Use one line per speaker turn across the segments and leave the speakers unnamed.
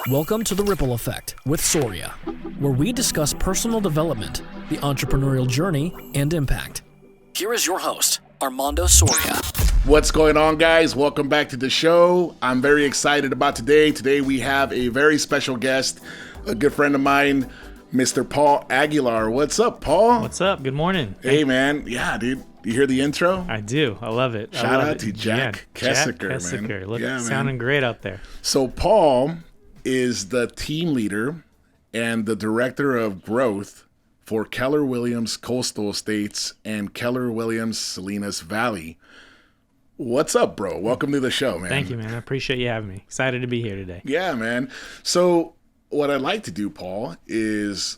Welcome to The Ripple Effect with Soria, where we discuss personal development, the entrepreneurial journey, and impact. Here is your host, Armando Soria.
What's going on, guys? Welcome back to the show. I'm very excited about today. Today we have a very special guest, a good friend of mine, Mr. Paul Aguilar. What's up, Paul?
What's up? Good morning.
Hey, man. Yeah, dude. You hear the intro?
I do. I love it.
Shout out to Jack Kessiker,
man.
Look,
sounding great out there.
So Paul is the team leader and the director of growth for KellerWilliams Coastal Estates and KellerWilliams Salinas Valley. What's up, bro? Welcome to the show, man.
Thank you, man. I appreciate you having me. Excited to be here today.
Yeah, man. So what I'd like to do, Paul, is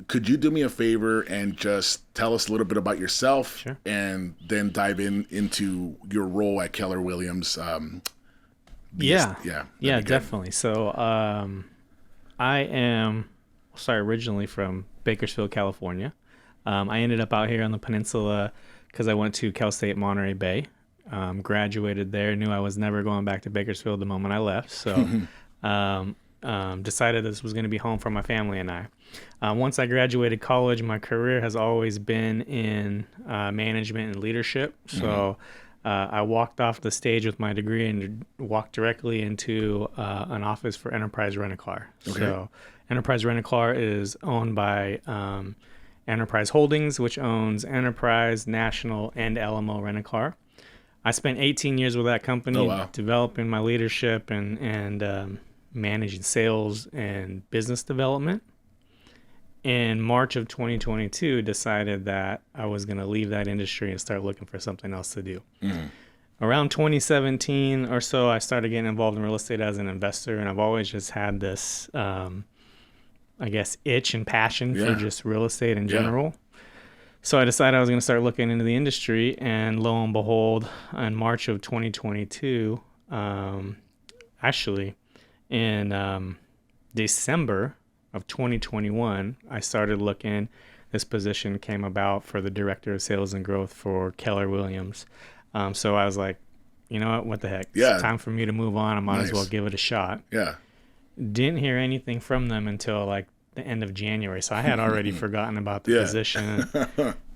could you do me a favor and just tell us a little bit about yourself?
Sure.
And then dive into your role at KellerWilliams?
Yeah,
good.
definitely. So I am originally from Bakersfield, California. I ended up out here on the peninsula because I went to Cal State Monterey Bay. Graduated there, knew I was never going back to Bakersfield the moment I left. So decided this was going to be home for my family and I. Once I graduated college, my career has always been in management and leadership. So I walked off the stage with my degree and walked directly into an office for Enterprise Rent-A-Car.
Okay.
So Enterprise Rent-A-Car is owned by Enterprise Holdings, which owns Enterprise, National, and Alamo Rent-A-Car. I spent 18 years with that company, developing my leadership and managing sales and business development. In March of 2022, decided that I was going to leave that industry and start looking for something else to do. Around 2017 or so, I started getting involved in real estate as an investor, and I've always just had this, itch and passion for just real estate in general. So I decided I was going to start looking into the industry, and lo and behold, in March of 2022, in December of 2021, I started looking. This position came about for the director of sales and growth for KellerWilliams. So I was like, you know what the heck?
Yeah.
It's time for me to move on. I might as well give it a shot.
Yeah.
Didn't hear anything from them until like the end of January. So I had already forgotten about the position.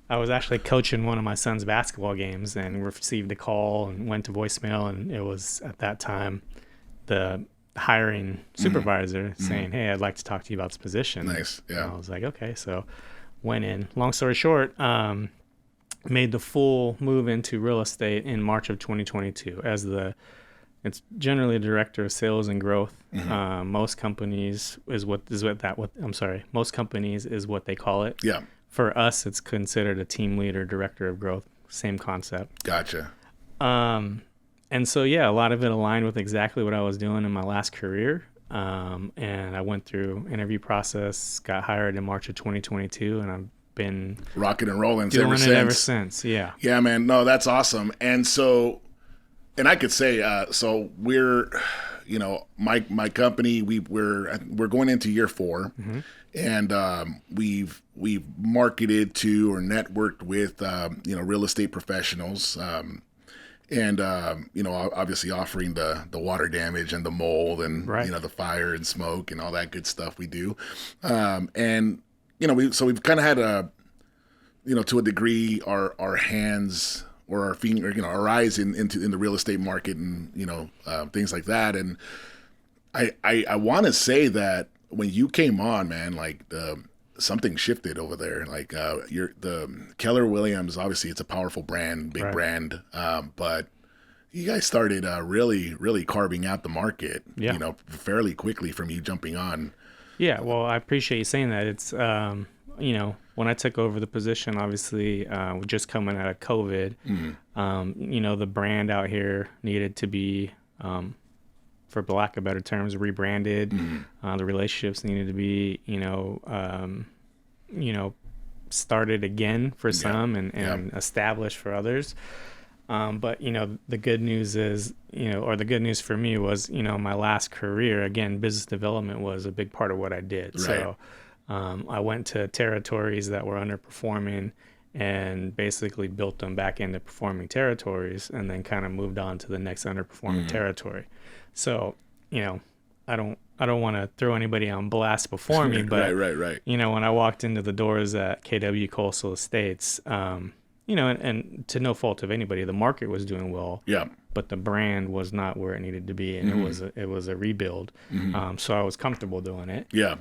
I was actually coaching one of my son's basketball games and received a call and went to voicemail. And it was at that time the hiring supervisor saying, hey, I'd like to talk to you about this position.
Nice. Yeah.
And I was like, okay. So went in. Long story short, made the full move into real estate in March of 2022 as it's generally the director of sales and growth. Most companies is what they call it.
Yeah.
For us, it's considered a team leader, director of growth, same concept.
Gotcha.
And so, a lot of it aligned with exactly what I was doing in my last career. And I went through interview process, got hired in March of 2022, and I've been
rocking and rolling
ever since. Yeah.
Yeah, man. No, that's awesome. And so, and I could say, so we're, my company, we're going into year 4, and we've marketed to or networked with real estate professionals. And, obviously offering the water damage and the mold and, the fire and smoke and all that good stuff we do. We've kind of had to a degree, our hands or our finger, our eyes in the real estate market and, things like that. And I want to say that when you came on, man, like something shifted over there. Like the KellerWilliams, obviously it's a powerful brand, big brand, but you guys started really, really carving out the market, fairly quickly from you jumping on.
Yeah, well, I appreciate you saying that. It's when I took over the position, obviously just coming out of COVID, the brand out here needed to be, for lack of better terms, rebranded. The relationships needed to be, started again for some and established for others. But the good news is, or the good news for me was, my last career, again, business development was a big part of what I did. Right. So I went to territories that were underperforming and basically built them back into performing territories and then kind of moved on to the next underperforming territory. So, I don't want to throw anybody on blast before me, but
right.
you know, when I walked into the doors at KW Coastal Estates, you know, and to no fault of anybody, the market was doing well.
Yeah.
But the brand was not where it needed to be, and it was a rebuild. So I was comfortable doing it.
Yeah.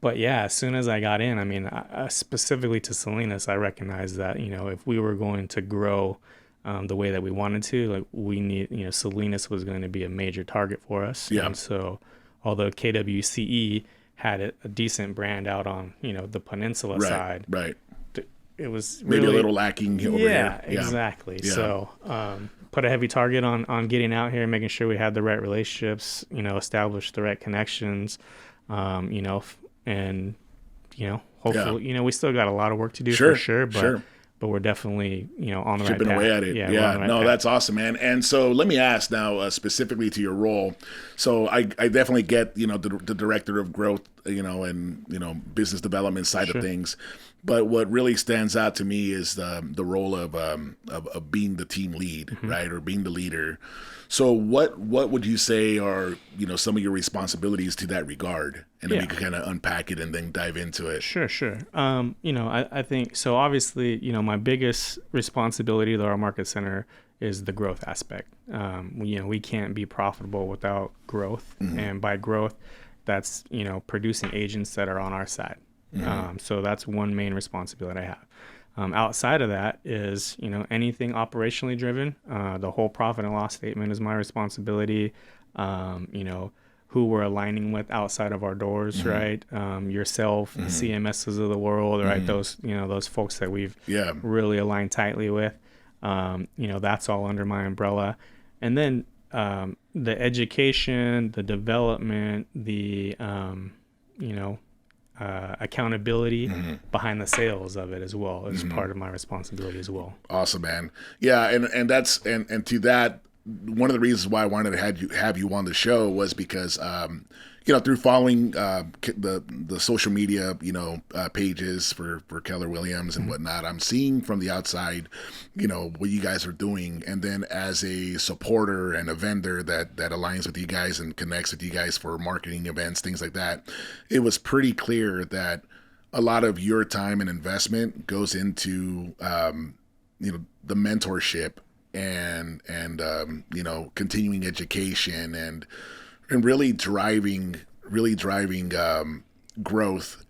But yeah, as soon as I got in, I mean, specifically to Salinas, I recognized that, you know, if we were going to grow the way that we wanted to, like we need, you know, Salinas was going to be a major target for us.
Yeah.
And so although KWCE had a decent brand out on, you know, the peninsula side,
right.
it was
maybe
really
a little lacking over here.
Yeah, exactly. Yeah. So put a heavy target on getting out here, making sure we had the right relationships, you know, establish the right connections, you know, and, you know, hopefully, you know, we still got a lot of work to do for sure, but we're definitely, you know, on the
chipping
right path.
away at it. Yeah. No, that's awesome, man. And so let me ask now, specifically to your role. So I definitely get, you know, the director of growth, you know, and, you know, business development side of things. But what really stands out to me is the role of being the team lead, right, or being the leader. So what would you say are, you know, some of your responsibilities to that regard? And then we can kind of unpack it and then dive into it.
Sure. You know, I think so. Obviously, you know, my biggest responsibility to our market center is the growth aspect. You know, we can't be profitable without growth, and by growth, that's, you know, producing agents that are on our side. So that's one main responsibility I have. Outside of that is, you know, anything operationally driven. The whole profit and loss statement is my responsibility. You know, who we're aligning with outside of our doors, right? Yourself, CMSs of the world, right? Those, you know, those folks that we've really aligned tightly with. You know, that's all under my umbrella. And then the education, the development, the, you know, accountability behind the sales of it as well is part of my responsibility as well.
Awesome, man. Yeah, and that's and to that, one of the reasons why I wanted to have you on the show was because you know, through following the social media, you know, pages for KellerWilliams and whatnot, I'm seeing from the outside, you know, what you guys are doing. And then as a supporter and a vendor that aligns with you guys and connects with you guys for marketing events, things like that, it was pretty clear that a lot of your time and investment goes into, you know, the mentorship and you know, continuing education and really driving growth,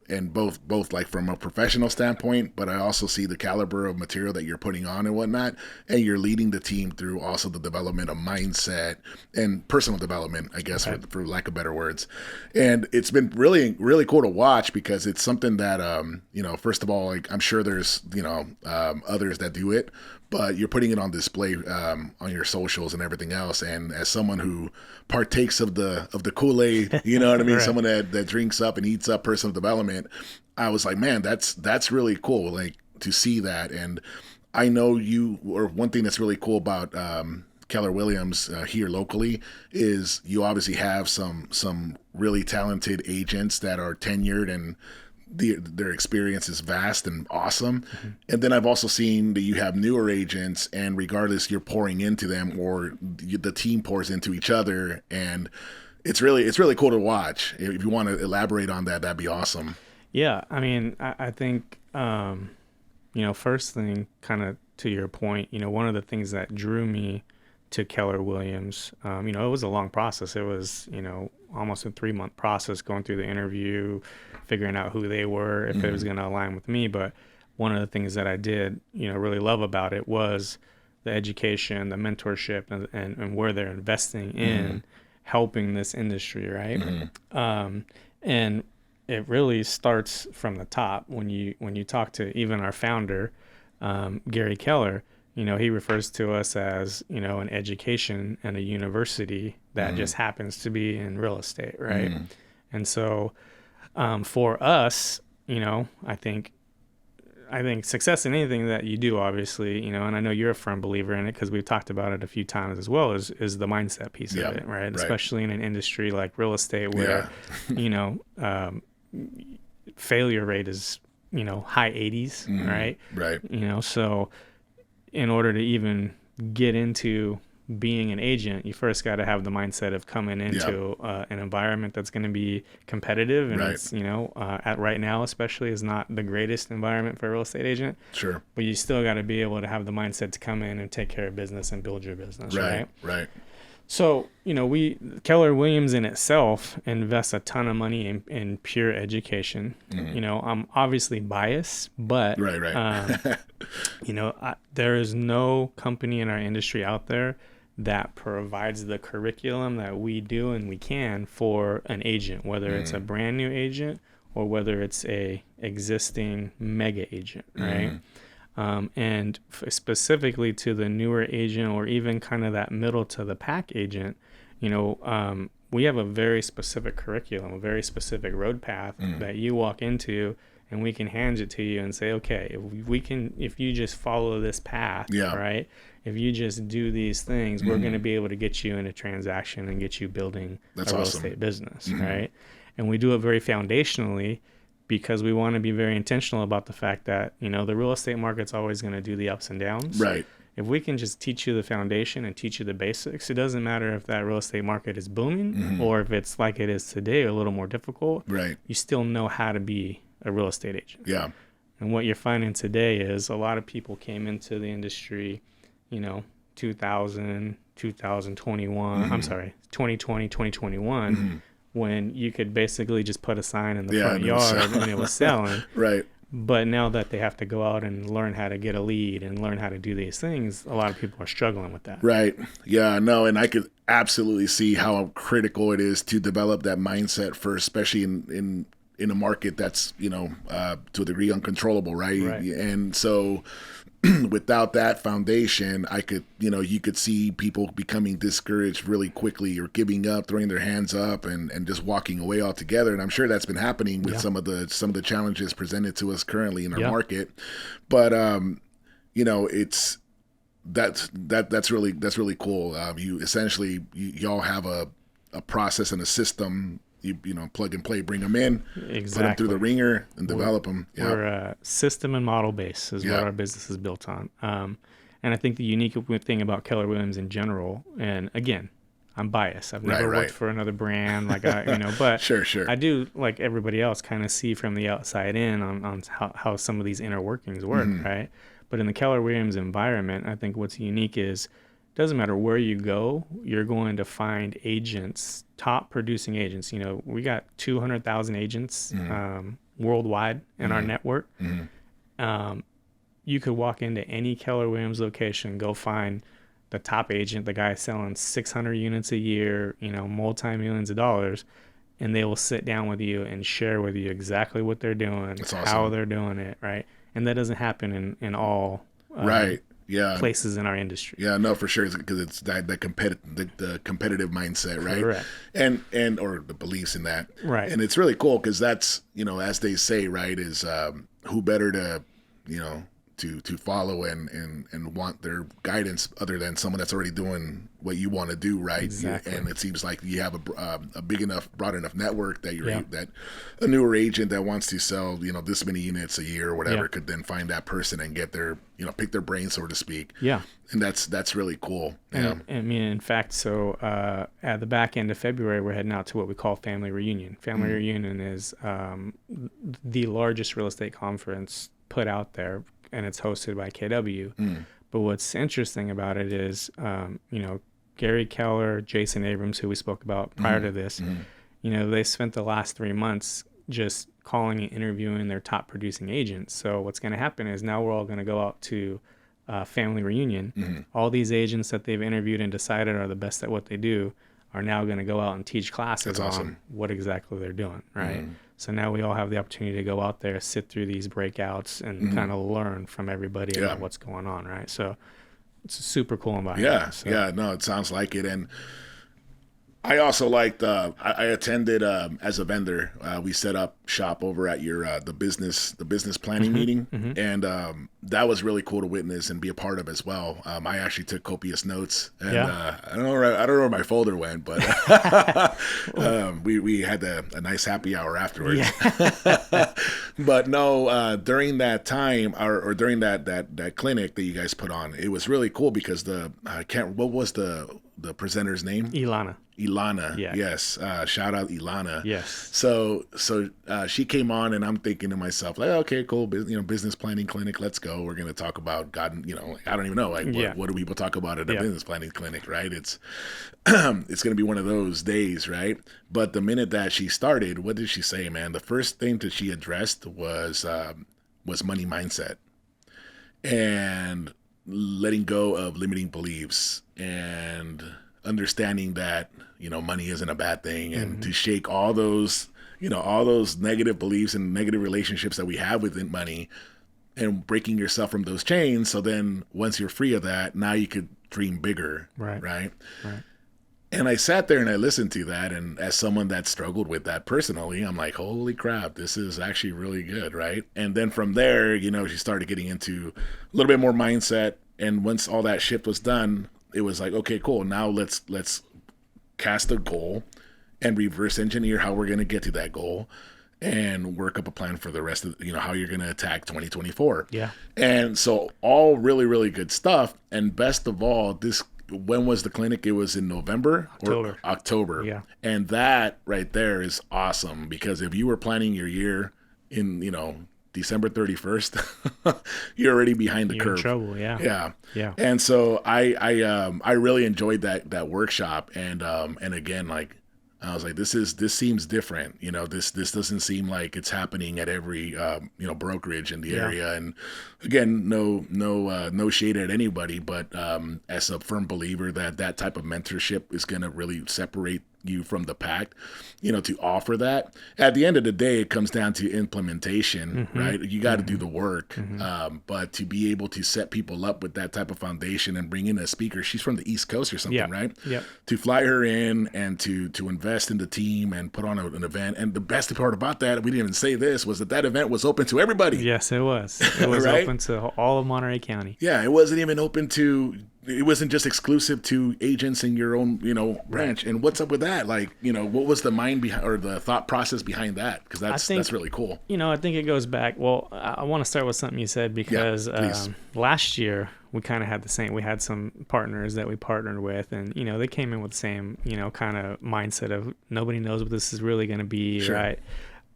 and both like from a professional standpoint, but I also see the caliber of material that you're putting on and whatnot, and you're leading the team through also the development of mindset and personal development, I guess, for lack of better words. And it's been really, really cool to watch because it's something that, you know, first of all, like I'm sure there's, you know, others that do it, but you're putting it on display on your socials and everything else. And as someone who partakes of the Kool-Aid, you know what I mean? Someone that drinks up and eats up personal development, I was like, man, that's really cool. Like to see that. And I know or one thing that's really cool about KellerWilliams here locally is you obviously have some really talented agents that are tenured and their experience is vast and awesome. And then I've also seen that you have newer agents, and regardless, you're pouring into them or the team pours into each other, and it's really cool to watch. If you want to elaborate on that, that'd be awesome.
Yeah, I mean, I think you know, first thing, kind of to your point, you know, one of the things that drew me to KellerWilliams, you know, it was a long process. It was, you know, almost a 3-month process going through the interview, figuring out who they were, if it was going to align with me. But one of the things that I did, you know, really love about it was the education, the mentorship, and where they're investing in helping this industry, right? And it really starts from the top. When you talk to even our founder, Gary Keller, you know, he refers to us as, you know, an education and a university that just happens to be in real estate, right? And so for us, you know, I think success in anything that you do, obviously, you know, and I know you're a firm believer in it because we've talked about it a few times as well, is the mindset piece of it, right? Especially in an industry like real estate where, you know, failure rate is, you know, high 80s, right?
Right.
You know, so in order to even get into being an agent, you first got to have the mindset of coming into an environment that's going to be competitive, and it's, you know, at right now especially is not the greatest environment for a real estate agent.
Sure.
But you still got to be able to have the mindset to come in and take care of business and build your business, right?
Right.
So, you know, KellerWilliams in itself invests a ton of money in pure education. You know, I'm obviously biased, but, you know, there is no company in our industry out there that provides the curriculum that we do and we can for an agent, whether it's a brand new agent or whether it's a existing mega agent, right? And specifically to the newer agent or even kind of that middle to the pack agent, you know, we have a very specific curriculum, a very specific road path that you walk into, and we can hand it to you and say, okay, if you just follow this path, right? If you just do these things, we're going to be able to get you in a transaction and get you building a real estate business, right? And we do it very foundationally, because we want to be very intentional about the fact that, you know, the real estate market's always going to do the ups and downs.
Right.
If we can just teach you the foundation and teach you the basics, it doesn't matter if that real estate market is booming or if it's like it is today, a little more difficult.
Right.
You still know how to be a real estate agent.
Yeah.
And what you're finding today is a lot of people came into the industry, you know, 2000, 2021, I'm sorry, 2020, 2021, when you could basically just put a sign in the front yard and it was selling.
Right.
But now that they have to go out and learn how to get a lead and learn how to do these things, a lot of people are struggling with that.
Right. Yeah, no, and I could absolutely see how critical it is to develop that mindset for, especially in a market that's, you know, to a degree uncontrollable, right? And so without that foundation, you could see people becoming discouraged really quickly or giving up, throwing their hands up and just walking away altogether. And I'm sure that's been happening with some of the challenges presented to us currently in our market. But, you know, that's really cool. You essentially, y'all have a process and a system. You know, plug and play, bring them in, put them through the ringer, and develop them.
We're system and model base is what our business is built on. And I think the unique thing about KellerWilliams in general, and again, I'm biased. I've never worked for another brand, but
sure.
I do, like everybody else, kind of see from the outside in on how some of these inner workings work, right? But in the KellerWilliams environment, I think what's unique is, doesn't matter where you go, you're going to find agents, top producing agents. You know, we got 200,000 agents worldwide in our network. You could walk into any KellerWilliams location, go find the top agent, the guy selling 600 units a year, you know, multi-millions of dollars, and they will sit down with you and share with you exactly what they're doing, how they're doing it, right? And that doesn't happen in all places in our industry.
Yeah, no, for sure, because it's the competitive mindset, right?
Correct.
And or the beliefs in that,
right?
And it's really cool because that's, you know, as they say, right, is who better to, you know, to follow and want their guidance other than someone that's already doing what you want to do, right?
Exactly.
And it seems like you have a big enough, broad enough network that that a newer agent that wants to sell, you know, this many units a year or whatever could then find that person and get their, you know, pick their brain, so to speak.
Yeah.
And that's really cool.
And, I mean, in fact, so at the back end of February, we're heading out to what we call Family Reunion. Family Reunion is the largest real estate conference put out there, and it's hosted by KW. But what's interesting about it is, you know, Gary Keller, Jason Abrams, who we spoke about prior to this, you know, they spent the last 3 months just calling and interviewing their top producing agents. So what's going to happen is now we're all going to go out to Family Reunion. All these agents that they've interviewed and decided are the best at what they do are now going to go out and teach classes on what exactly they're doing, right? So now we all have the opportunity to go out there, sit through these breakouts, and kind of learn from everybody about what's going on, right? So it's a super cool environment.
Yeah, no, it sounds like it. And I also liked. I attended as a vendor. We set up shop over at your the business planning meeting, and that was really cool to witness and be a part of as well. I actually took copious notes, and I don't know where my folder went, but we had a nice happy hour afterwards. Yeah. But no, during that time or during that clinic that you guys put on, it was really cool because what was the presenter's name? Ilana. Yeah. Yes. Shout out Ilana.
Yes.
So she came on, and I'm thinking to myself, like, okay, cool. Business planning clinic. Let's go. We're going to talk about God. I don't even know. Like, what do people talk about at a business planning clinic, right? It's going to be one of those days, right? But the minute that she started, what did she say, man? The first thing that she addressed was money mindset and letting go of limiting beliefs and understanding that money isn't a bad thing, and to shake all those negative beliefs and negative relationships that we have within money, and breaking yourself from those chains. So then once you're free of that, now you could dream bigger, right? And I sat there and I listened to that, and as someone that struggled with that personally, I'm like, holy crap, this is actually really good, right? And then from there, she started getting into a little bit more mindset, and once all that shift was done, it was like, okay, cool. Now let's cast a goal and reverse engineer how we're going to get to that goal, and work up a plan for the rest of, how you're going to attack 2024.
Yeah.
And so all really, really good stuff. And best of all, when was the clinic? It was in November or October.
Yeah.
And that right there is awesome, because if you were planning your year in, December 31st, you're already behind the curve.
In trouble, yeah.
And so I really enjoyed that workshop, and again, like, I was like, this seems different. This doesn't seem like it's happening at every brokerage in the area. And again, no shade at anybody, but as a firm believer that type of mentorship is going to really separate you from the pack, to offer that. At the end of the day, it comes down to implementation, right? You got to do the work, but to be able to set people up with that type of foundation and bring in a speaker, she's from the East Coast or something, right?
Yeah.
To fly her in and to invest in the team and put on an event. And the best part about that, we didn't even say this, was that event was open to everybody.
Yes, it was. It was
right?
Open to all of Monterey County.
Yeah, it wasn't even open to. It wasn't just exclusive to agents in your own, branch. And what's up with that? Like, what was the mind behind, or the thought process behind that? Because that's really cool.
I think it goes back. Well, I want to start with something you said, because last year we kind of had the same. We had some partners that we partnered with, and they came in with the same, kind of mindset of nobody knows what this is really going to be, right?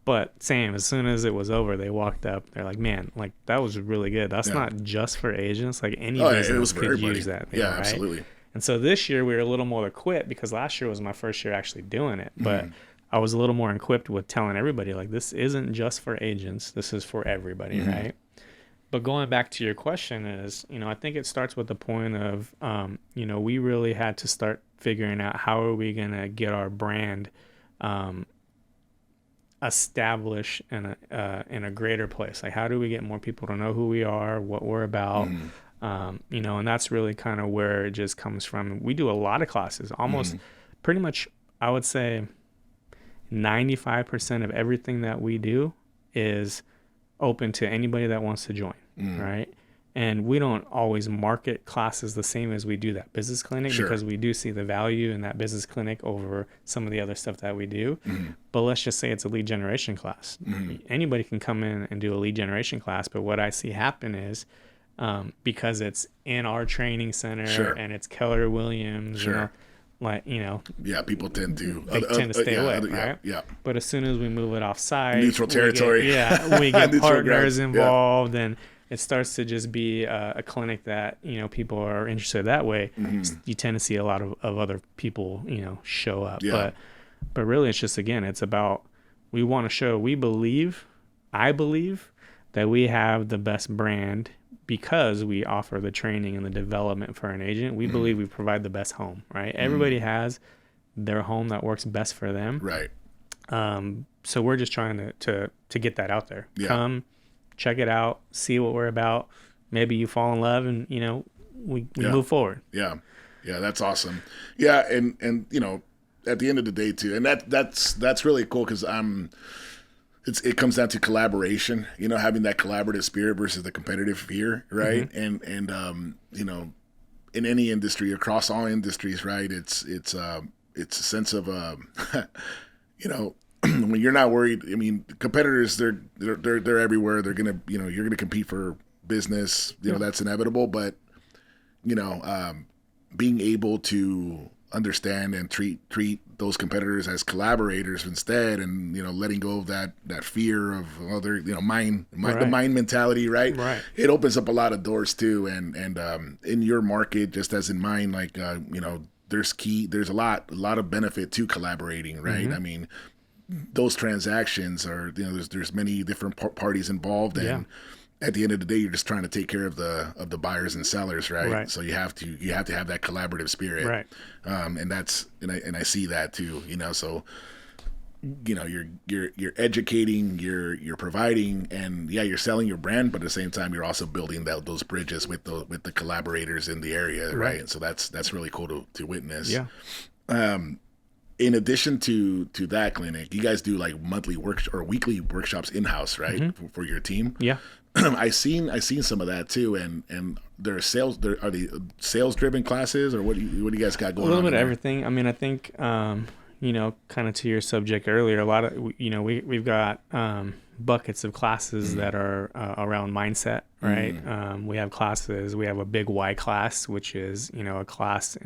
But same, as soon as it was over, they walked up. They're like, man, like, that was really good. That's not just for agents. Like, any business could use that.
Yeah,
right?
Absolutely.
And so this year we were a little more equipped, because last year was my first year actually doing it. But I was a little more equipped with telling everybody, like, this isn't just for agents. This is for everybody, right? But going back to your question is, I think it starts with the point of, we really had to start figuring out how are we going to get our brand established in a greater place. Like, how do we get more people to know who we are, what we're about, and that's really kind of where it just comes from. We do a lot of classes, almost pretty much, I would say 95% of everything that we do is open to anybody that wants to join, right? And we don't always market classes the same as we do that business clinic, because we do see the value in that business clinic over some of the other stuff that we do. But let's just say it's a lead generation class. Anybody can come in and do a lead generation class. But what I see happen is, because it's in our training center and it's KellerWilliams, people
tend
to stay away, right?
Yeah.
But as soon as we move it off site,
neutral territory,
we get partners involved, and it starts to just be a clinic that, people are interested that way. You tend to see a lot of other people, show up. But really, it's just, again, it's about, we want to show, I believe that we have the best brand because we offer the training and the development for an agent. We believe we provide the best home, right? Everybody has their home that works best for them.
Right.
So we're just trying to get that out there. Come, check it out, see what we're about. Maybe you fall in love, and we move forward.
Yeah, that's awesome. Yeah, and at the end of the day too, and that's really cool because it comes down to collaboration, having that collaborative spirit versus the competitive fear, right? Mm-hmm. And in any industry, across all industries, right? It's a sense of when you're not worried. I mean, competitors, they're everywhere. They're gonna, you're gonna compete for business. That's inevitable. But being able to understand and treat those competitors as collaborators instead, and letting go of that fear of other, the mind mentality, right? It opens up a lot of doors too, and in your market, just as in mine, like there's a lot of benefit to collaborating, right? Mm-hmm. I mean, those transactions are, there's many different parties involved, and at the end of the day, you're just trying to take care of the buyers and sellers, right? So you have to have that collaborative spirit,
right?
And I see that too, so you're educating, you're providing, and you're selling your brand, but at the same time you're also building those bridges with the collaborators in the area, right? And so that's really cool to witness. In addition to that clinic, you guys do like monthly or weekly workshops in-house, right? Mm-hmm. For your team. I seen some of that too, and are they sales driven classes, or what do you guys got going on?
A little bit of everything. I mean, I think kind of to your subject earlier, a lot of we've got buckets of classes that are around mindset, right? We have classes. We have a big why class, which is a class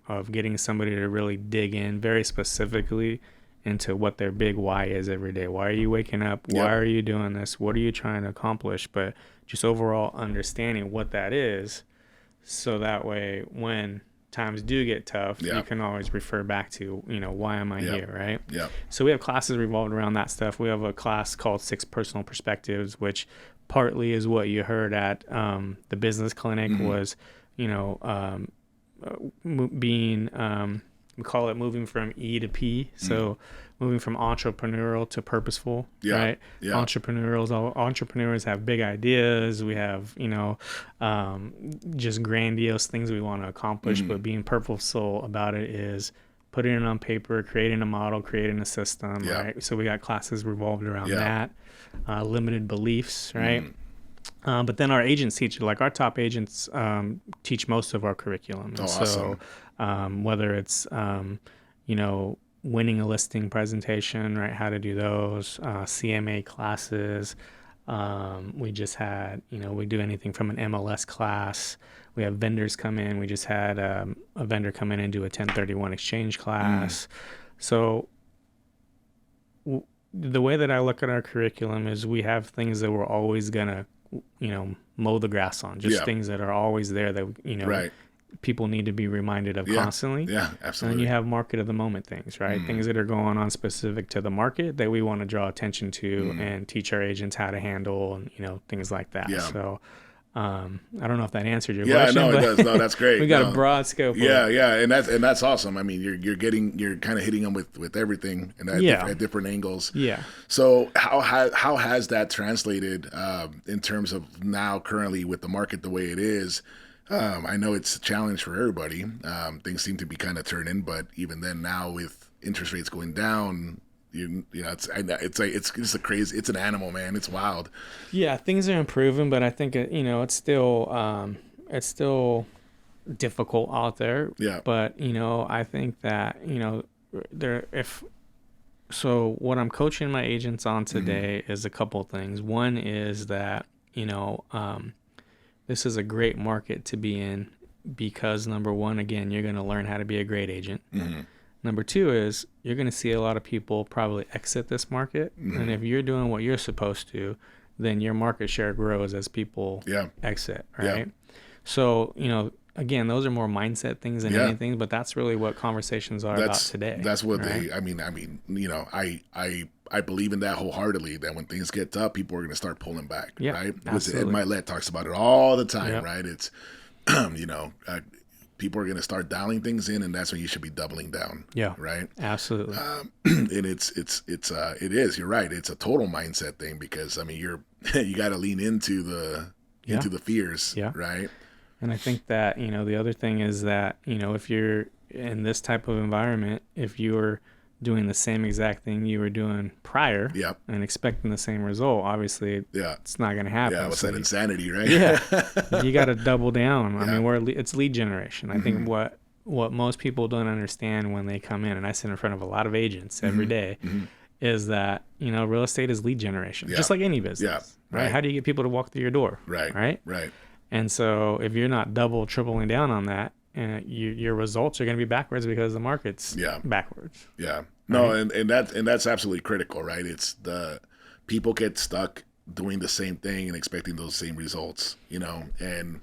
of getting somebody to really dig in very specifically into what their big why is every day. Why are you waking up? Why are you doing this? What are you trying to accomplish? But just overall understanding what that is, so that way when times do get tough, you can always refer back to, why am I here, right? So we have classes revolved around that stuff. We have a class called 6 Personal Perspectives, which partly is what you heard at the business clinic, was, being we call it moving from E to P. So moving from entrepreneurial to purposeful, right? Entrepreneurs have big ideas. We have, just grandiose things we want to accomplish, but being purposeful about it is putting it on paper, creating a model, creating a system, right? So we got classes revolved around that, limited beliefs, right? But then our agents teach, like our top agents teach most of our curriculum.
Awesome.
So whether it's, winning a listing presentation, right? How to do those, CMA classes. We just had, we do anything from an MLS class. We have vendors come in. We just had a vendor come in and do a 1031 exchange class. So the way that I look at our curriculum is we have things that we're always going to, mow the grass on, just things that are always there that, people need to be reminded of constantly.
Yeah, absolutely.
And then you have market of the moment things, right? Things that are going on specific to the market that we want to draw attention to and teach our agents how to handle, and, things like that. So I don't know if that answered your question.
Yeah, no, it does. No, that's great.
We got a broad scope.
And that's awesome. I mean, you're kind of hitting them with everything and at different angles. So how has that translated in terms of now currently with the market the way it is? I know it's a challenge for everybody. Things seem to be kind of turning, but even then, now with interest rates going down, it's just a crazy. It's an animal, man. It's wild.
Yeah, things are improving, but I think it's still difficult out there. But I think that so what I'm coaching my agents on today is a couple things. One is that this is a great market to be in because, number one, again, you're going to learn how to be a great agent. Number two is you're going to see a lot of people probably exit this market. And if you're doing what you're supposed to, then your market share grows as people exit, right? So, again, those are more mindset things than anything, but that's really what conversations are about today.
That's what I believe in that wholeheartedly, that when things get tough, people are going to start pulling back, right?
Absolutely.
Mylett talks about it all the time, right? It's, people are going to start dialing things in, and that's when you should be doubling down. Right.
Absolutely.
And it is, you're right. It's a total mindset thing because, I mean, you got to lean into the fears, right?
And I think that, the other thing is that, if in this type of environment, if you were doing the same exact thing you were doing prior and expecting the same result, obviously it's not going to happen.
Yeah, what's that insanity, right?
Yeah, you got to double down. I mean, it's lead generation. I think what most people don't understand when they come in, and I sit in front of a lot of agents every day, is that, real estate is lead generation, just like any business, right? How do you get people to walk through your door? Right. And so if you're not tripling down on that, your results are going to be backwards because the market's backwards.
Yeah. No, right? and that's absolutely critical, right? It's the people get stuck doing the same thing and expecting those same results, and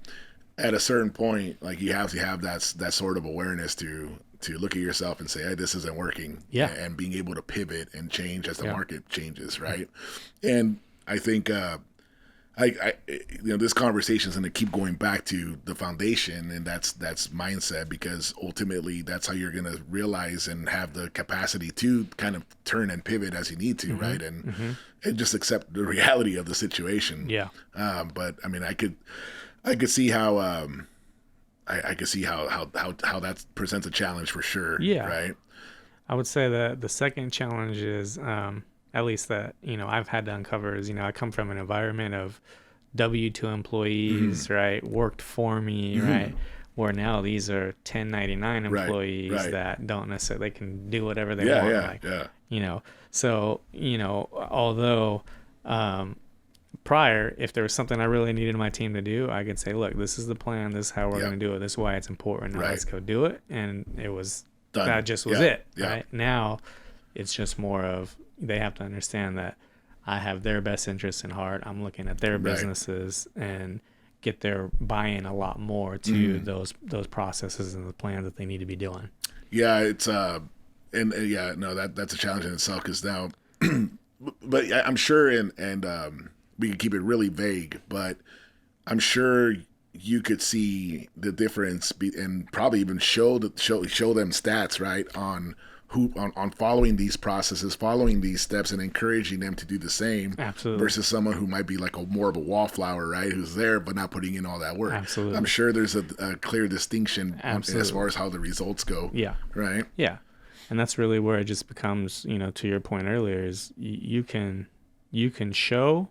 at a certain point, like, you have to have that sort of awareness to look at yourself and say, hey, this isn't working. And being able to pivot and change as the market changes, right? And I think this conversation is going to keep going back to the foundation, and that's mindset, because ultimately that's how you're going to realize and have the capacity to kind of turn and pivot as you need to, right? And just accept the reality of the situation. But I mean, I could see how how that presents a challenge for sure. Right.
I would say that the second challenge is, at least that, I've had to uncover is, I come from an environment of W-2 employees, right? Worked for me, right? Where now these are 1099 employees that don't necessarily, they can do whatever they want. So, although, prior, if there was something I really needed my team to do, I could say, look, this is the plan. This is how we're going to do it. This is why it's important. Now let's go do it. And it was done. That just was it. Right now, it's just more of, they have to understand that I have their best interests in heart. I'm looking at their businesses and get their buy-in a lot more to those processes and the plan that they need to be doing.
Yeah, it's that's a challenge in itself, because now, but I'm sure, and we can keep it really vague, but I'm sure you could see the difference and probably even show them stats, right, on following these processes, following these steps, and encouraging them to do the same.
Absolutely.
Versus someone who might be like more of a wallflower, right, who's there but not putting in all that work.
Absolutely.
I'm sure there's a clear distinction as far as how the results go. Right.
Yeah, and that's really where it just becomes, to your point earlier, is you can show,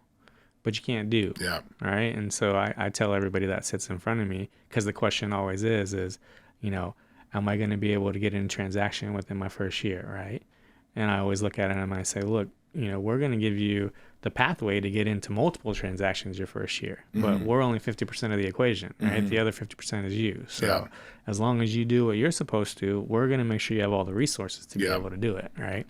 but you can't do. Right. And so I tell everybody that sits in front of me, because the question always is, am I going to be able to get in a transaction within my first year, right? And I always look at it and I say, look, we're going to give you the pathway to get into multiple transactions your first year, but we're only 50% of the equation, right? The other 50% is you. So as long as you do what you're supposed to, we're going to make sure you have all the resources to be able to do it, right?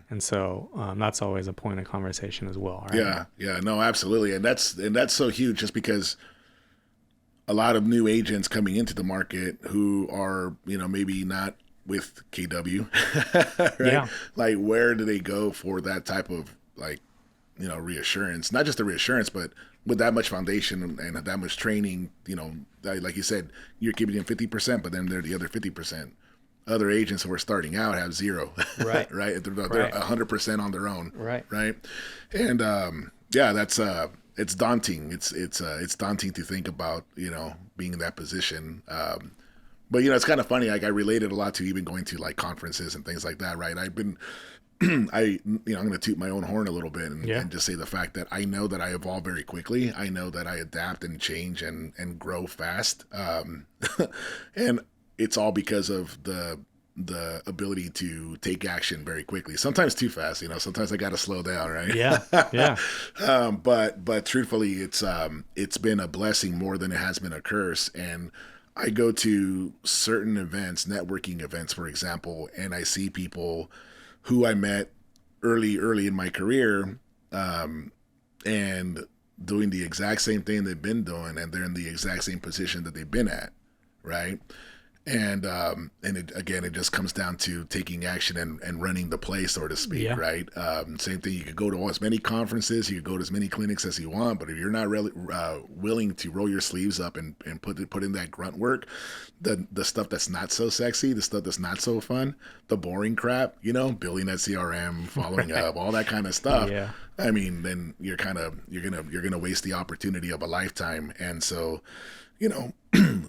And so that's always a point of conversation as well, right?
Yeah, no, absolutely. And that's so huge, just because a lot of new agents coming into the market who are, maybe not with KW, right? Like, where do they go for that type of, like, reassurance? Not just the reassurance, but with that much foundation and that much training, like you said, you're keeping in 50%, but then they're the other 50%. Other agents who are starting out have zero, right? They're 100% on their own, right? And that's it's daunting. It's daunting to think about, being in that position. But it's kind of funny. Like, I related a lot to even going to like conferences and things like that, right? I've been, I'm going to toot my own horn a little bit and just say the fact that I know that I evolve very quickly. I know that I adapt and change and grow fast. And it's all because of the ability to take action very quickly. Sometimes too fast, sometimes I got to slow down, right?
Yeah.
But truthfully, it's been a blessing more than it has been a curse. And I go to certain events, networking events, for example, and I see people who I met early in my career, and doing the exact same thing they've been doing, and they're in the exact same position that they've been at, right? And it just comes down to taking action and running the play, so to speak, right? Same thing. You could go to as many conferences, you could go to as many clinics as you want, but if you're not really willing to roll your sleeves up and put in that grunt work, the stuff that's not so sexy, the stuff that's not so fun, the boring crap, building that CRM, following up, all that kind of stuff. I mean, then you're gonna waste the opportunity of a lifetime. And so you know,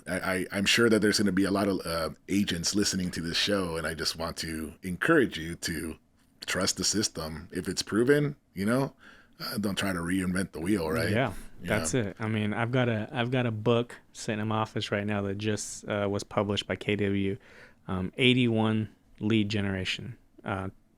I'm sure that there's going to be a lot of agents listening to this show, and I just want to encourage you to trust the system. If it's proven, don't try to reinvent the wheel, right?
Yeah, that's it. I mean, I've got a book sitting in my office right now that just was published by KW, 81 lead generation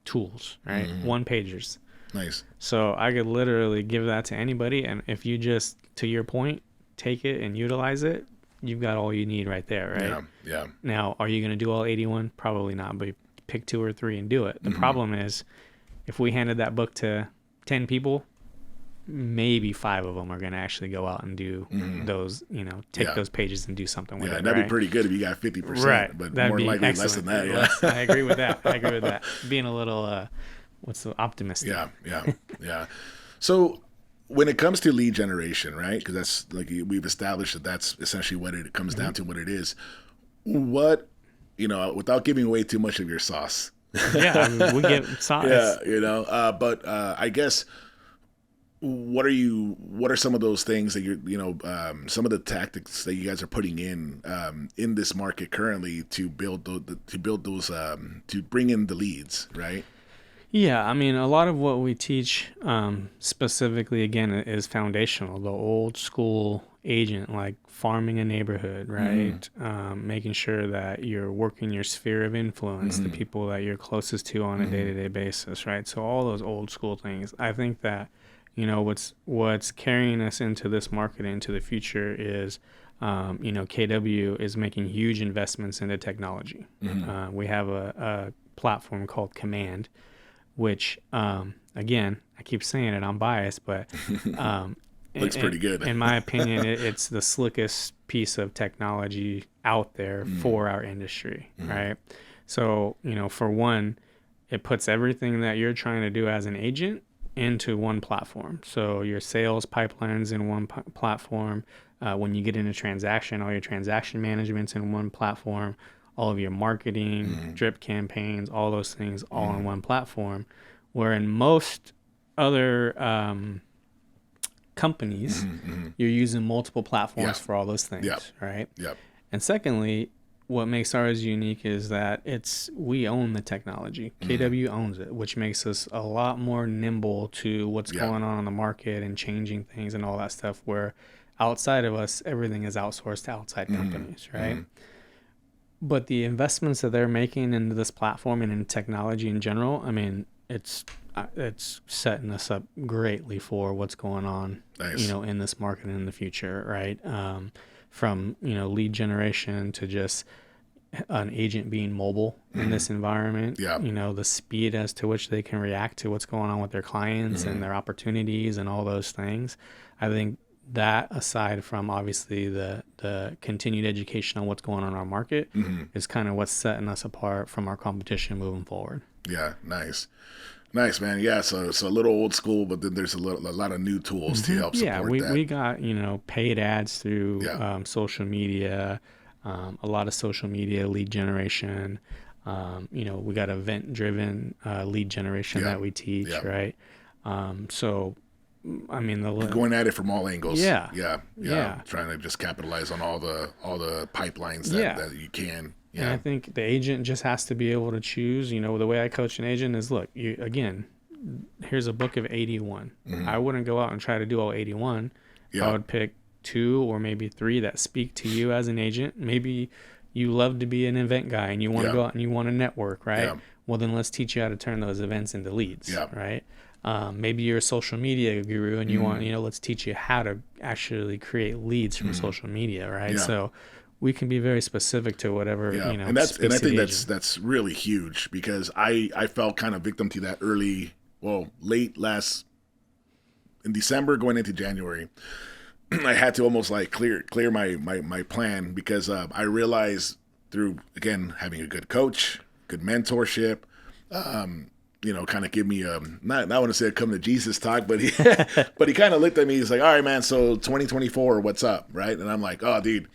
tools, right? One pagers.
Nice.
So I could literally give that to anybody, and if you just, to your point, take it and utilize it, you've got all you need right there, right?
Yeah.
Now, are you going to do all 81? Probably not, but pick 2 or 3 and do it. The problem is, if we handed that book to 10 people, maybe 5 of them are going to actually go out and do those, take those pages and do something with it.
That'd
right?
be pretty good if you got 50%,
right.
but
that'd
more likely
excellent.
less than that. Yeah.
I agree with that. Being a little, what's the optimistic?
Yeah. So when it comes to lead generation, right? Because that's like we've established that that's essentially what it comes down to, what it is. What, without giving away too much of your sauce.
Yeah, I mean, we get sauce.
Yeah, but I guess what are some of those things that some of the tactics that you guys are putting in this market currently to build those to bring in the leads, right?
Yeah, I mean, a lot of what we teach specifically, again, is foundational. The old school agent, like farming a neighborhood, right? Making sure that you're working your sphere of influence, the people that you're closest to on a day-to-day basis, right? So all those old school things. I think that, what's carrying us into this market into the future is, KW is making huge investments into technology. We have a platform called Command, which, again, I keep saying it, I'm biased, but
looks pretty good.
In my opinion, it's the slickest piece of technology out there for our industry, right? So, for one, it puts everything that you're trying to do as an agent into one platform. So your sales pipelines in one platform. When you get in a transaction, all your transaction management's in one platform. All of your marketing, drip campaigns, all those things all on one platform, where in most other companies, you're using multiple platforms for all those things, right?
Yep.
And secondly, what makes ours unique is that we own the technology. KW owns it, which makes us a lot more nimble to what's going on in the market and changing things and all that stuff, where outside of us, everything is outsourced to outside companies, right? But the investments that they're making into this platform and in technology in general, I mean, it's setting us up greatly for what's going on, in this market in the future, right? From, lead generation to just an agent being mobile in this environment, the speed as to which they can react to what's going on with their clients and their opportunities and all those things. I think that, aside from obviously the continued education on what's going on in our market, is kind of what's setting us apart from our competition moving forward.
Yeah, nice, man. Yeah, so a little old school, but then there's a lot of new tools to help support that.
We got paid ads through social media, a lot of social media lead generation. We got event-driven lead generation that we teach, right? So, I mean,
going at it from all angles.
Yeah.
Trying to just capitalize on all the pipelines that you can. Yeah.
And I think the agent just has to be able to choose. The way I coach an agent is, look, here's a book of 81. I wouldn't go out and try to do all 81. I would pick 2 or maybe 3 that speak to you as an agent. Maybe you love to be an event guy and you want to go out and you want to network, right? Yeah. Well, then let's teach you how to turn those events into leads, right? Maybe you're a social media guru and you want, let's teach you how to actually create leads from social media, right? Yeah. So we can be very specific to whatever,
and I think that's really huge, because I fell kind of victim to that late in December going into January. I had to almost like clear my plan, because I realized through, again, having a good coach, good mentorship, kind of give me not want to say a come to Jesus talk, but he kind of looked at me. He's like, all right, man, so 2024, what's up, right? And I'm like, oh, dude,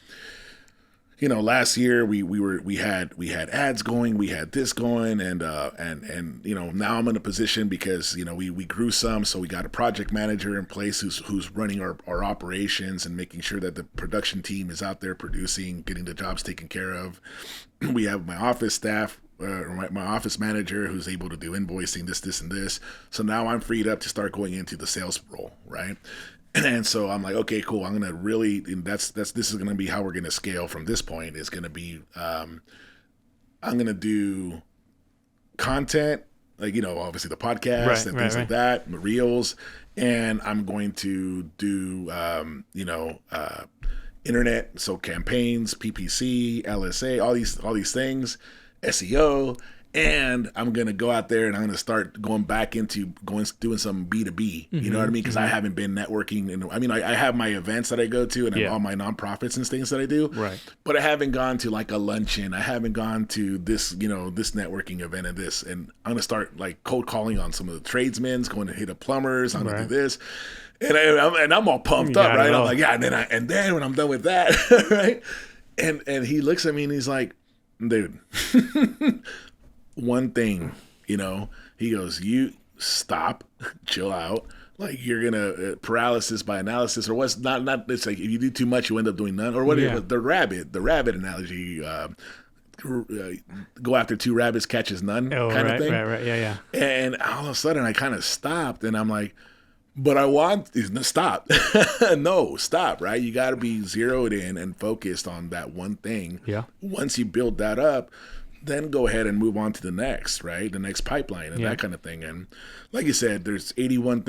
last year we had ads going, we had this going, and now I'm in a position because we grew some, so we got a project manager in place who's running our operations and making sure that the production team is out there producing, getting the jobs taken care of. We have my office staff. My office manager who's able to do invoicing, this, and this. So now I'm freed up to start going into the sales role, right? And so I'm like, okay, cool. I'm gonna really, and this is gonna be how we're gonna scale from this point. Is gonna be, I'm gonna do content, like obviously the podcast and things like that, reels, and I'm going to do, internet, so campaigns, PPC, LSA, all these things. SEO, and I'm going to go out there and I'm going to start going back into doing some B2B, you know what I mean? Because I haven't been networking. And I have my events that I go to and all my nonprofits and things that I do,
right?
But I haven't gone to like a luncheon. I haven't gone to this, this networking event and this. And I'm going to start like cold calling on some of the tradesmen, going to hit up plumbers. I'm going to do this. And I'm all pumped up, right? I'm like, yeah. And then when I'm done with that, right? And he looks at me and he's like, dude, one thing, he goes, you stop, chill out. Like you're going to paralysis by analysis or what's not, it's like if you do too much, you end up doing none or what the rabbit analogy, go after two rabbits, catches none kind of thing.
Right. Yeah.
And all of a sudden I kind of stopped and I'm like, but I want stop. No, stop, right? You got to be zeroed in and focused on that one thing.
Yeah.
Once you build that up, then go ahead and move on to the next, right? The next pipeline and that kind of thing. And like you said, there's 81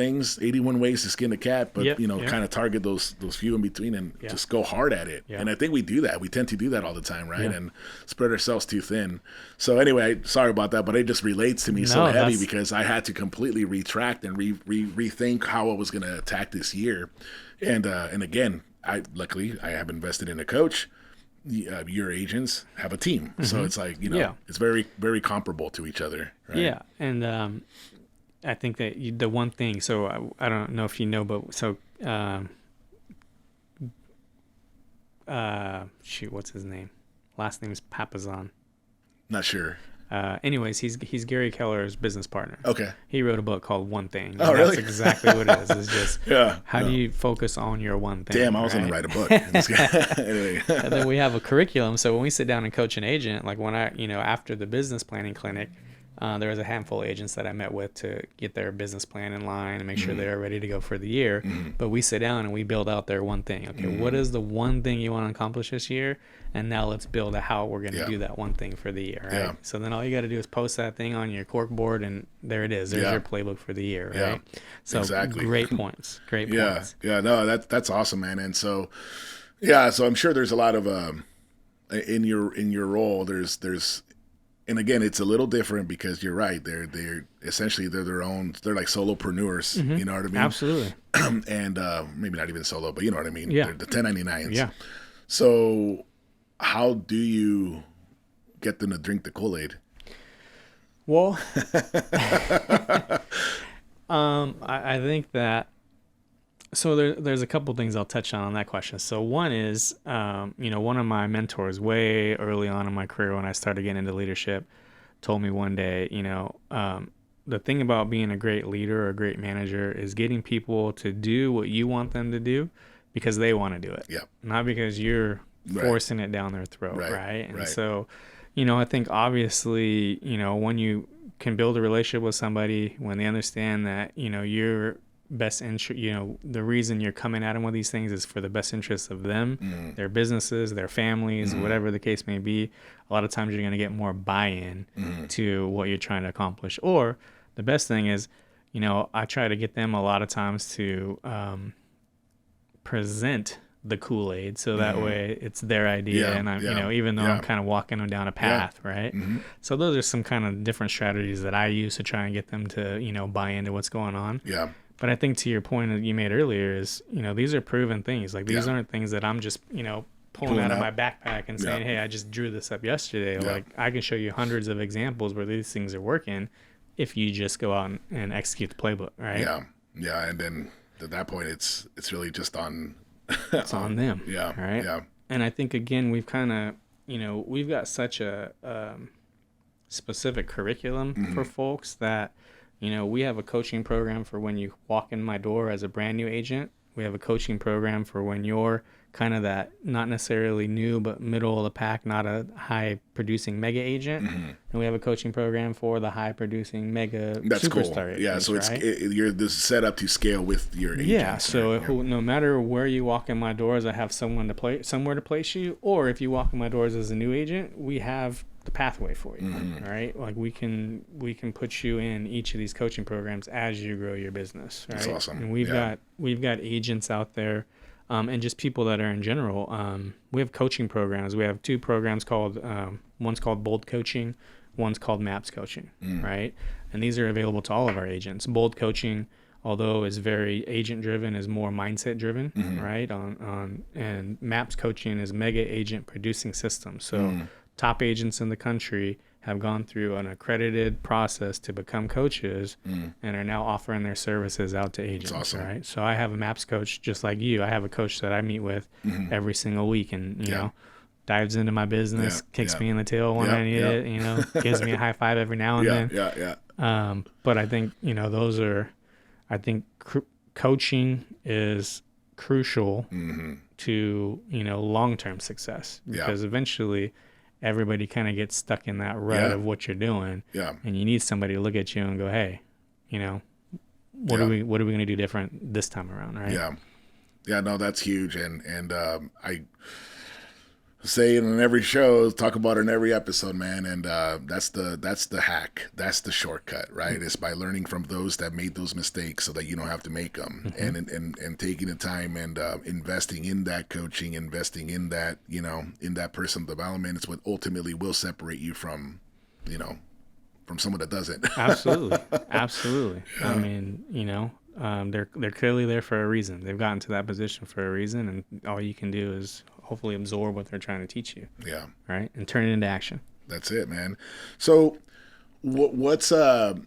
ways to skin a cat, but kind of target those few in between and just go hard at it. Yeah. And I think we do that. We tend to do that all the time, right? And spread ourselves too thin. So anyway, sorry about that, but it just relates to me so heavy because I had to completely retract and rethink how I was going to attack this year. And again, luckily I have invested in a coach. Your agents have a team, so it's like it's very, very comparable to each other, right?
Yeah, and I think that the one thing. So I don't know if you know, but so what's his name? Last name is Papazan.
Not sure.
Anyways, he's Gary Keller's business partner.
Okay.
He wrote a book called One Thing.
Oh, really?
That's exactly what it is. It's just how do you focus on your one thing?
Damn, I was going to write a book. Anyway.
And then we have a curriculum. So when we sit down and coach an agent, like when after the business planning clinic, there was a handful of agents that I met with to get their business plan in line and make sure they're ready to go for the year. But we sit down and we build out their one thing. Okay, what is the one thing you want to accomplish this year? And now let's build how we're going to do that one thing for the year, right? Yeah. So then all you got to do is post that thing on your cork board, and there it is. There's your playbook for the year, right? So exactly. Great points. Great points.
Yeah, no, that's awesome, man. And so, so I'm sure there's a lot of in your role. There's and again, it's a little different because you're right. They're essentially their own. They're like solopreneurs. You know what I mean?
Absolutely.
And maybe not even solo, but you know what I mean?
Yeah.
They're the 1099s.
Yeah.
So how do you get them to drink the Kool-Aid?
Well, I think that. So there's a couple things I'll touch on that question. So one is, one of my mentors way early on in my career when I started getting into leadership told me one day, the thing about being a great leader or a great manager is getting people to do what you want them to do because they want to do it.
Yep.
Not because you're forcing it down their throat, right? And so, I think obviously, when you can build a relationship with somebody, when they understand that, your best interest, the reason you're coming at them with these things is for the best interests of them, their businesses, their families, whatever the case may be. A lot of times you're going to get more buy-in to what you're trying to accomplish. Or the best thing is, I try to get them a lot of times to present the Kool-Aid so that way it's their idea and I'm even though I'm kind of walking them down a path, right? So those are some kind of different strategies that I use to try and get them to buy into what's going on. But I think to your point that you made earlier is these are proven things. Like these aren't things that I'm just pulling out of my backpack and saying, hey, I just drew this up yesterday. Like I can show you hundreds of examples where these things are working if you just go out and execute the playbook, right?
And then at that point it's really just on
it's on them.
Right.
And I think again we've kind of we've got such a specific curriculum for folks that, we have a coaching program for when you walk in my door as a brand new agent. We have a coaching program for when you're kind of that not necessarily new, but middle of the pack, not a high producing mega agent. And we have a coaching program for the high producing mega superstar agents. Yeah.
So you're set up to scale with your agents.
Yeah. So no matter where you walk in my doors, I have somewhere to place you. Or if you walk in my doors as a new agent, we have the pathway for you, right? Like we can put you in each of these coaching programs as you grow your business, right?
That's awesome.
And we've got agents out there, and just people that are in general. We have coaching programs. We have two programs called one's called Bold Coaching, one's called Maps Coaching, right? And these are available to all of our agents. Bold Coaching, although is very agent driven, is more mindset driven, right? And Maps Coaching is mega agent producing systems. So top agents in the country have gone through an accredited process to become coaches and are now offering their services out to agents. That's awesome. Right? So I have a Maps coach just like you. I have a coach that I meet with every single week, and you know, dives into my business, kicks me in the tail when I need it, gives me a high five every now and then. But I think, coaching is crucial to, long-term success, because eventually everybody kind of gets stuck in that rut of what you're doing. And you need somebody to look at you and go, hey, what are we going to do different this time around, right?
No, that's huge. And I say it on every show, talk about it in every episode, man. And that's the hack. That's the shortcut, right? It's by learning from those that made those mistakes so that you don't have to make them, and taking the time and investing in that coaching, investing in that, in that personal development. It's what ultimately will separate you from someone that doesn't.
Absolutely. I mean, they're clearly there for a reason. They've gotten to that position for a reason, and all you can do is hopefully absorb what they're trying to teach you. Right. And turn it into action.
That's it, man. So what's the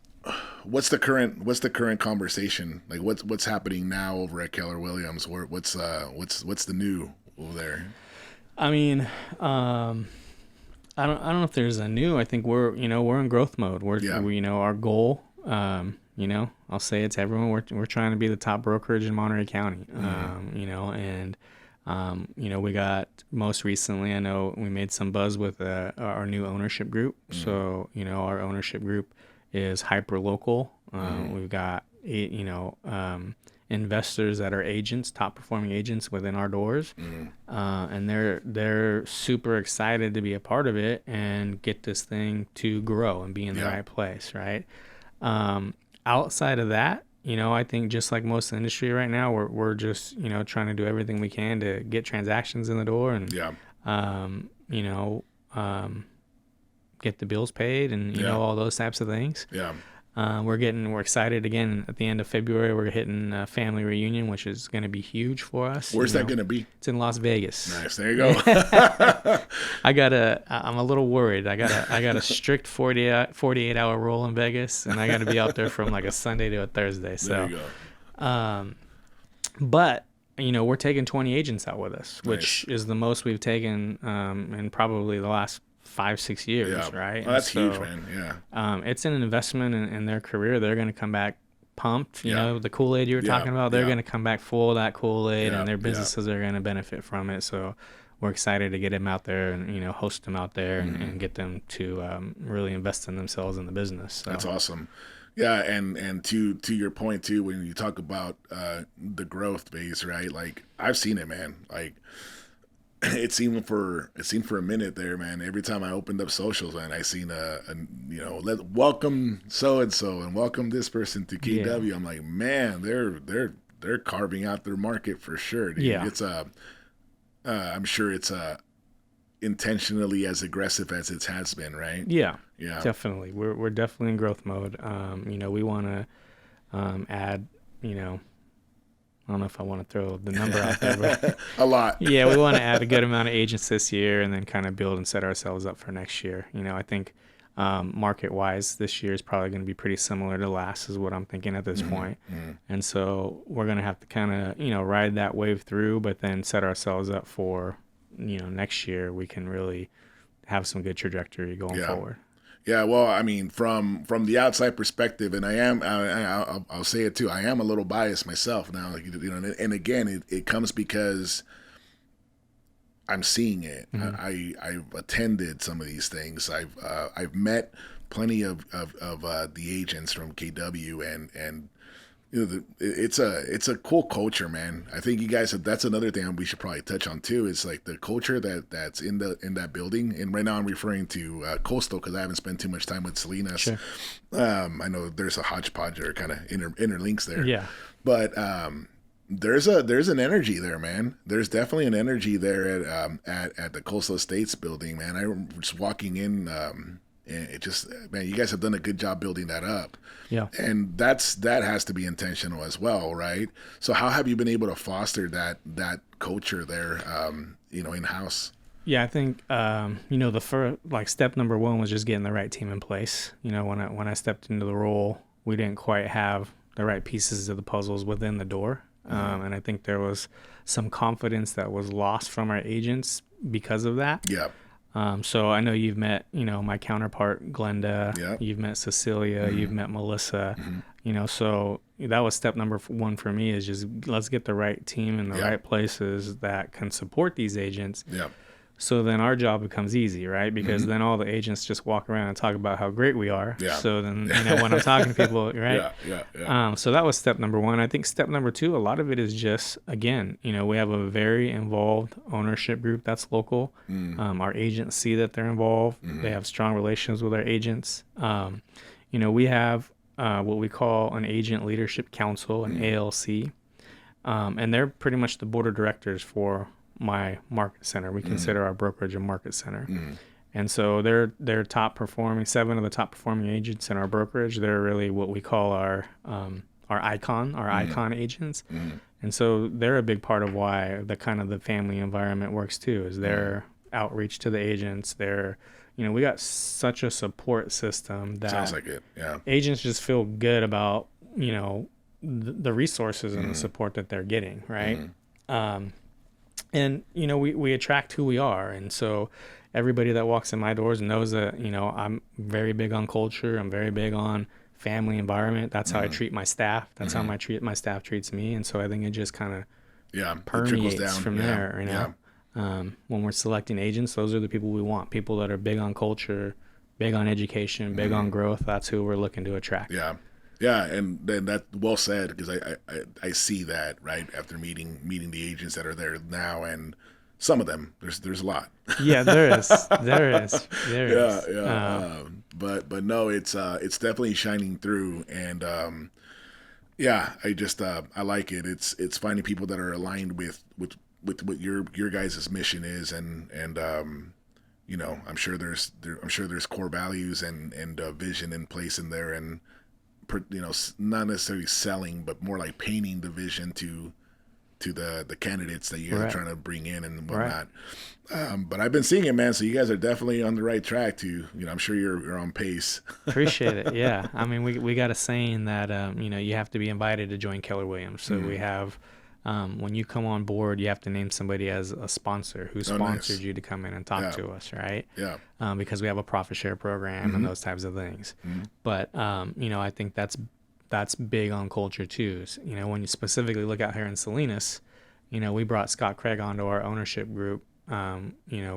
current conversation? Like what's happening now over at KellerWilliams? What's the new over there?
I mean, I don't know if there's a new. I think we're in growth mode. We our goal, I'll say it to everyone. We're trying to be the top brokerage in Monterey County. We got most recently, I know we made some buzz with our new ownership group. So, our ownership group is hyper local. We've got investors that are agents, top performing agents within our doors. And they're super excited to be a part of it and get this thing to grow and be in the right place. Right. Outside of that, I think just like most of the industry right now, we're just, trying to do everything we can to get transactions in the door and, get the bills paid and, all those types of things. We're excited again at the end of February. We're hitting a family reunion, which is going to be huge for us.
Where's that going to be?
It's in Las Vegas.
Nice. There you go.
I'm a little worried. I got a strict 48 hour rule in Vegas, and I got to be out there from like a Sunday to a Thursday. So,
there you go.
But we're taking 20 agents out with us, which is the most we've taken in probably the last 5-6 years, right?
Well, that's huge, man.
It's an investment in their career. They're going to come back pumped. The Kool-Aid you were talking about, they're going to come back full of that Kool-Aid, and their businesses are going to benefit from it. So we're excited to get them out there and host them out there and get them to really invest in themselves in the business. So.
That's awesome. Yeah, and to your point too, when you talk about the growth base, right? Like I've seen it, man. Like it seemed for a minute there, man. Every time I opened up socials, man, I seen welcome so and so and welcome this person to KW. I'm like, man, they're carving out their market for sure, dude. It's I'm sure it's intentionally as aggressive as it has been, right?
Yeah, definitely. We're definitely in growth mode. We want to add, I don't know if I want to throw the number out there, but
a lot.
We want to add a good amount of agents this year and then kind of build and set ourselves up for next year. I think market-wise, this year is probably going to be pretty similar to last, is what I'm thinking at this point. And so we're going to have to kind of, ride that wave through, but then set ourselves up for, next year we can really have some good trajectory going forward.
Yeah, well, I mean, from the outside perspective, and I'll say it too. I am a little biased myself now, and again, it comes because I'm seeing it. I've attended some of these things. I've met plenty of the agents from KW, and it's a cool culture, man. I think you guys that's another thing we should probably touch on too. Is like the culture that's in that building. And right now I'm referring to Coastal because I haven't spent too much time with Salinas. Sure. I know there's a hodgepodge or kind of interlinks there. Yeah. But there's an energy there, man. There's definitely an energy there at the Coastal Estates building, man. I was walking in. And it just, man, you guys have done a good job building that up. Yeah. And that has to be intentional as well, right? So how have you been able to foster that culture there, in-house?
Yeah, I think, the first, step number one was just getting the right team in place. When I stepped into the role, we didn't quite have the right pieces of the puzzles within the door. And I think there was some confidence that was lost from our agents because of that. Yeah. So I know you've met, my counterpart, Glenda, you've met Cecilia, you've met Melissa, so that was step number one for me is just let's get the right team in the right places that can support these agents. Yeah. So then our job becomes easy, right? Because then all the agents just walk around and talk about how great we are. Yeah. So then, when I'm talking to people, right? Yeah. So that was step number one. I think step number two, a lot of it is just, again, we have a very involved ownership group that's local. Our agents see that they're involved. They have strong relations with our agents. We have what we call an agent leadership council, an ALC. And they're pretty much the board of directors for my market center. We consider our brokerage a market center. And so they're top performing, 7 of the top performing agents in our brokerage. They're really what we call our icon agents. And so they're a big part of why the family environment works too, is their outreach to the agents. We got such a support system that
sounds like it. Yeah.
Agents just feel good about, the resources and the support that they're getting. Right. And, we attract who we are. And so everybody that walks in my doors knows that, I'm very big on culture. I'm very big on family environment. That's how I treat my staff. That's how my staff treats me. And so I think it just kind of permeates from there, when we're selecting agents, those are the people we want. People that are big on culture, big on education, big on growth. That's who we're looking to attract.
Yeah. Yeah, and then that well said, because I see that right after meeting the agents that are there now, and some of them there's a lot.
Yeah, there is.
Yeah. But no, it's definitely shining through, and I just I like it. It's finding people that are aligned with what your guys' mission is, and I'm sure there's core values and vision in place in there, and not necessarily selling, but more like painting the vision to the candidates that you're trying to bring in and whatnot. But I've been seeing it, man. So you guys are definitely on the right track to, I'm sure you're on pace.
Appreciate it. Yeah. I mean, we got a saying that, you have to be invited to join KellerWilliams. So we have, when you come on board, you have to name somebody as a sponsor who sponsored you to come in and talk to us, right? Yeah. Because we have a profit share program and those types of things. But, I think that's big on culture too. When you specifically look out here in Salinas, we brought Scott Craig onto our ownership group,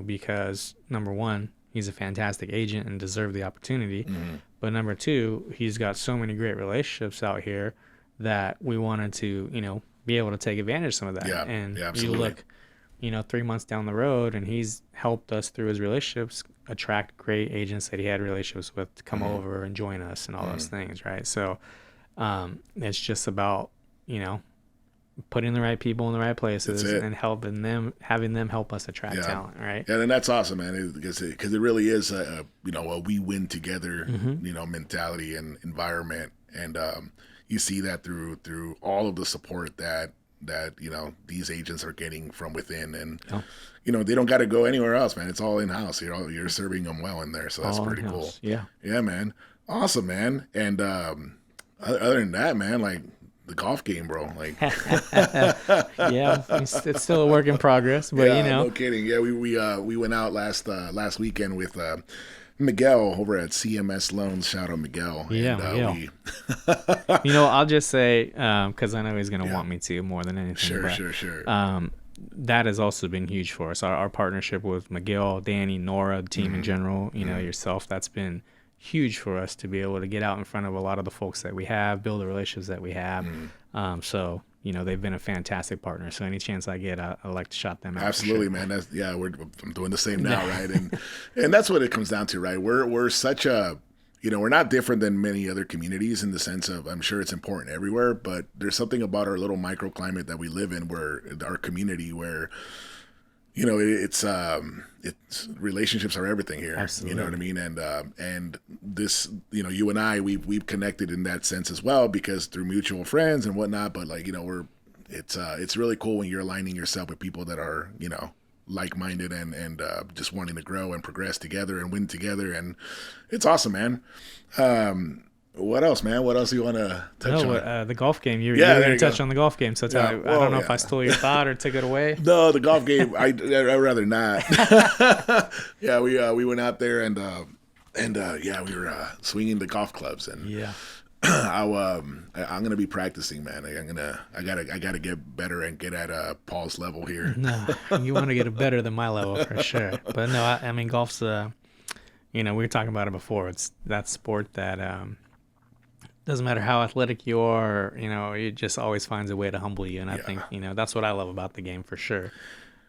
because number one, he's a fantastic agent and deserved the opportunity. But number two, he's got so many great relationships out here that we wanted to, be able to take advantage of some of that. Yeah, and you look, 3 months down the road, and he's helped us through his relationships attract great agents that he had relationships with to come over and join us and all those things, right? So it's just about, putting the right people in the right places and having them help us attract talent, right?
Yeah, and that's awesome, man, because it really is a we win together, mentality and environment, and you see that through all of the support that these agents are getting from within, and they don't got to go anywhere else, man. It's all in house. You're serving them well in there, so that's pretty cool. Yeah, man, awesome, man. And other than that, man, the golf game, bro. Like,
yeah, it's still a work in progress, but
yeah, no kidding. Yeah, we went out last weekend with Miguel over at CMS Loans. Shout out Miguel.
Yeah,
and,
Miguel. I'll just say, because I know he's going to want me to more than anything.
Sure.
That has also been huge for us. Our partnership with Miguel, Danny, Nora, the team in general, yourself, that's been huge for us to be able to get out in front of a lot of the folks that we have, build the relationships that we have. So, they've been a fantastic partner. So any chance I get, I like to shout them out.
Absolutely,
sure.
Man. I'm doing the same now, right? And that's what it comes down to, right? We're such a, we're not different than many other communities in the sense of, I'm sure it's important everywhere, but there's something about our little microclimate that we live in, where our community, where, it's relationships are everything here.
Absolutely.
You know what I mean? And this, you and I, we've connected in that sense as well, because through mutual friends and whatnot, but like, it's really cool when you're aligning yourself with people that are, like-minded and just wanting to grow and progress together and win together. And it's awesome, man. What else, man? What else do you want to touch on?
The golf game. You're going to touch on the golf game. So I don't know if I stole your thought or took it away.
No, the golf game, I'd rather not. Yeah, we went out there and we were swinging the golf clubs, and I'm gonna be practicing, man. I gotta get better and get at Paul's level here.
No, you want to get better than my level for sure. But no, I mean golf's we were talking about it before. It's that sport that doesn't matter how athletic you are, it just always finds a way to humble you. And I think that's what I love about the game for sure.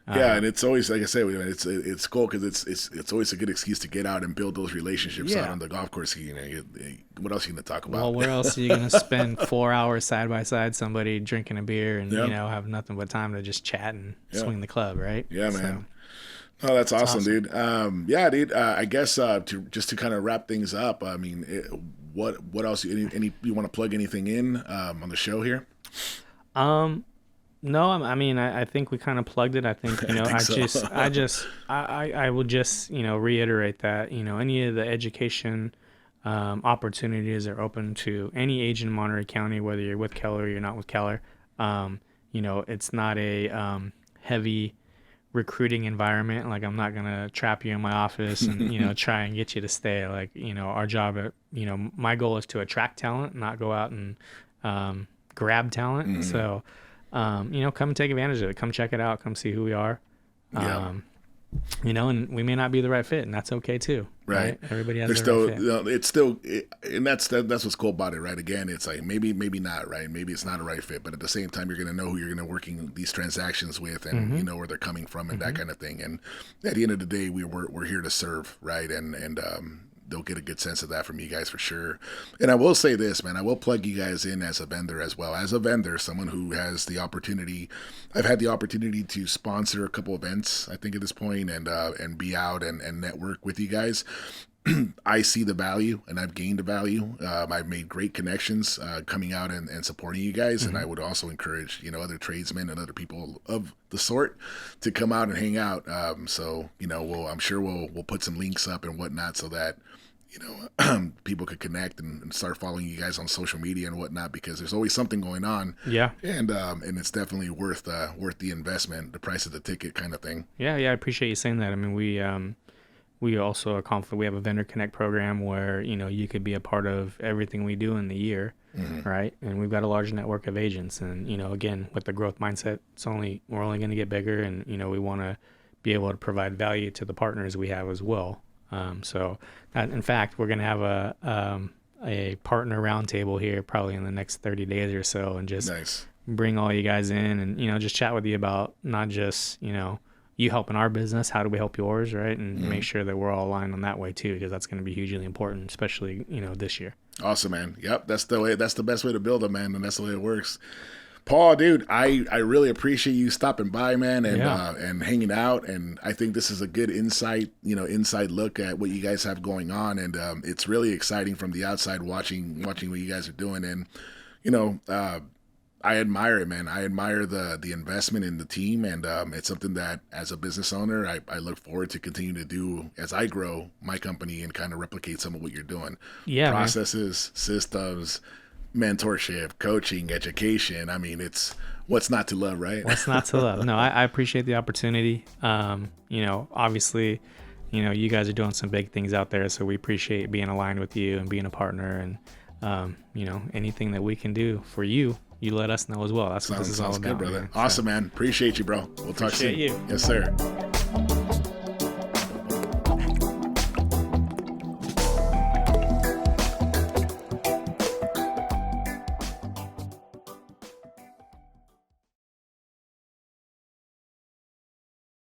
Yeah, and it's always, like I say, it's cool because it's always a good excuse to get out and build those relationships out on the golf course. What else are you going to talk about?
Well, where else are you going to spend 4 hours side by side somebody drinking a beer and have nothing but time to just chat and swing the club, right?
Yeah, man. Oh, that's awesome, dude. Dude. I guess to kind of wrap things up. I mean, what else? You want to plug anything in on the show here?
No, I mean, I think we kind of plugged it. I think, I will just, reiterate that, any of the education opportunities are open to any agent in Monterey County, whether you're with Keller or you're not with Keller. It's not a heavy recruiting environment. Like, I'm not going to trap you in my office and, try and get you to stay. Like, our job, my goal is to attract talent, not go out and grab talent. Mm-hmm. So, come and take advantage of it. Come check it out. Come see who we are. And we may not be the right fit, and that's okay too. Right? Everybody has their right fit.
And that's what's cool about it, right? Again, it's like maybe not, right? Maybe it's not a right fit, but at the same time, you're going to know who you're going to working these transactions with, and you know where they're coming from, and that kind of thing. And at the end of the day, we're here to serve, right? And they'll get a good sense of that from you guys for sure. And I will say this, man, I will plug you guys in as a vendor as well. As a vendor, someone who has the opportunity, I've had the opportunity to sponsor a couple events, I think at this point, and be out and network with you guys. I see the value, and I've gained the value. I've made great connections coming out and supporting you guys. And I would also encourage, other tradesmen and other people of the sort to come out and hang out. So, I'm sure we'll put some links up and whatnot so that, people could connect and start following you guys on social media and whatnot, because there's always something going on. Yeah. And it's definitely worth the investment, the price of the ticket kind of thing.
Yeah. I appreciate you saying that. I mean, we also are confident. We have a vendor connect program where, you could be a part of everything we do in the year. Right. And we've got a large network of agents, and, again, with the growth mindset, we're only going to get bigger, and, we want to be able to provide value to the partners we have as well. So in fact, we're going to have a partner roundtable here probably in the next 30 days or so, and just bring all you guys in and, just chat with you about not just, you helping our business, how do we help yours, right? And make sure that we're all aligned on that way too, because that's going to be hugely important, especially, this year.
Awesome, man. Yep. That's the best way to build it, man. And that's the way it works. Paul, dude, I really appreciate you stopping by, man, and hanging out. And I think this is a good inside look at what you guys have going on. And it's really exciting from the outside watching what you guys are doing. And, I admire it, man. I admire the investment in the team. And it's something that as a business owner, I look forward to continue to do as I grow my company and kind of replicate some of what you're doing. Yeah, processes, systems, mentorship, coaching, education. I mean, it's what's not to love, right?
What's not to love? No, I appreciate the opportunity. Obviously, you guys are doing some big things out there, so we appreciate being aligned with you and being a partner. And, anything that we can do for you, you let us know as well. That's what this is all about.
Good, brother. Man. Awesome, man. Appreciate you, bro. We'll talk soon.
Appreciate you.
Yes, sir.